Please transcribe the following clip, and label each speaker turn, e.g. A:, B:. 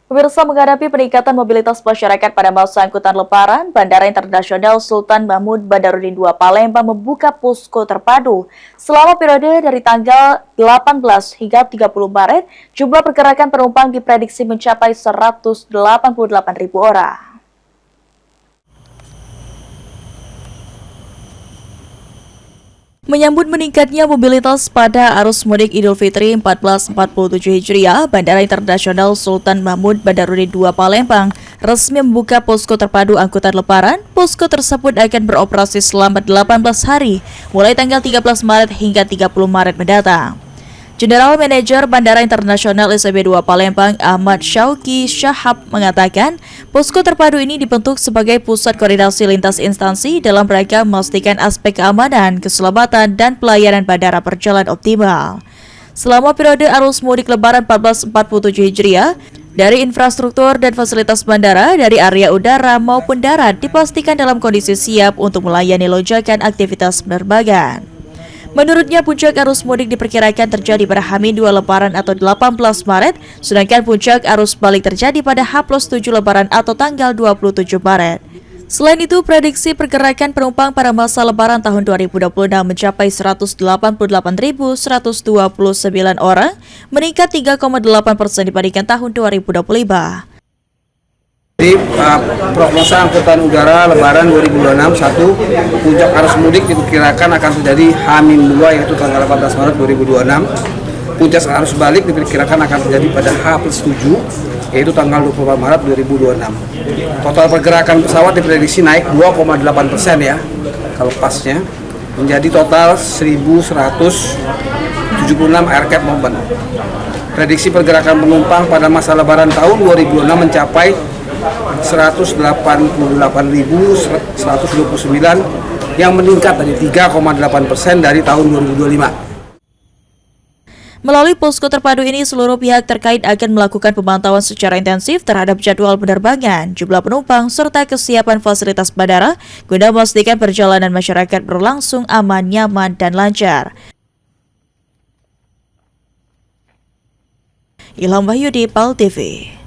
A: Pemirsa, menghadapi peningkatan mobilitas masyarakat pada masa angkutan Lebaran, Bandara Internasional Sultan Mahmud Badarudin II Palembang membuka posko terpadu. Selama periode dari tanggal 18 hingga 30 Maret, jumlah pergerakan penumpang diprediksi mencapai 188.000 orang. Menyambut meningkatnya mobilitas pada arus mudik Idul Fitri 1447 Hijriah, Bandara Internasional Sultan Mahmud Badarudin II Palembang resmi membuka posko terpadu angkutan Lebaran. Posko tersebut akan beroperasi selama 18 hari, mulai tanggal 13 Maret hingga 30 Maret mendatang. General Manager Bandara Internasional ISB II Palembang Ahmad Syauki Syahab mengatakan, posko terpadu ini dibentuk sebagai pusat koordinasi lintas instansi dalam rangka memastikan aspek keamanan, keselamatan, dan pelayanan bandara berjalan optimal. Selama periode arus mudik Lebaran 1447 Hijriah, dari infrastruktur dan fasilitas bandara, dari area udara maupun darat dipastikan dalam kondisi siap untuk melayani lonjakan aktivitas penerbangan. Menurutnya, puncak arus mudik diperkirakan terjadi pada H-2 Lebaran atau 18 Maret, sedangkan puncak arus balik terjadi pada H+7 Lebaran atau tanggal 27 Maret. Selain itu, prediksi pergerakan penumpang pada masa Lebaran tahun 2026 mencapai 188.129 orang, meningkat 3,8% dibandingkan tahun 2025.
B: Di prognosa angkutan udara Lebaran 2026, puncak arus mudik diperkirakan akan terjadi H-2 yaitu tanggal 18 Maret 2026. Puncak arus balik diperkirakan akan terjadi pada H+7 yaitu tanggal 24 Maret 2026. Total pergerakan pesawat diprediksi naik 2,8% ya kalau pasnya, menjadi total 1.176 aircraft movement. Prediksi pergerakan penumpang pada masa Lebaran tahun 2026 mencapai 188.129 yang meningkat dari 3,8% dari tahun 2025.
A: Melalui posko terpadu ini, seluruh pihak terkait akan melakukan pemantauan secara intensif terhadap jadwal penerbangan, jumlah penumpang, serta kesiapan fasilitas bandara guna memastikan perjalanan masyarakat berlangsung aman, nyaman, dan lancar. Ilham Wahyudi, PAL TV.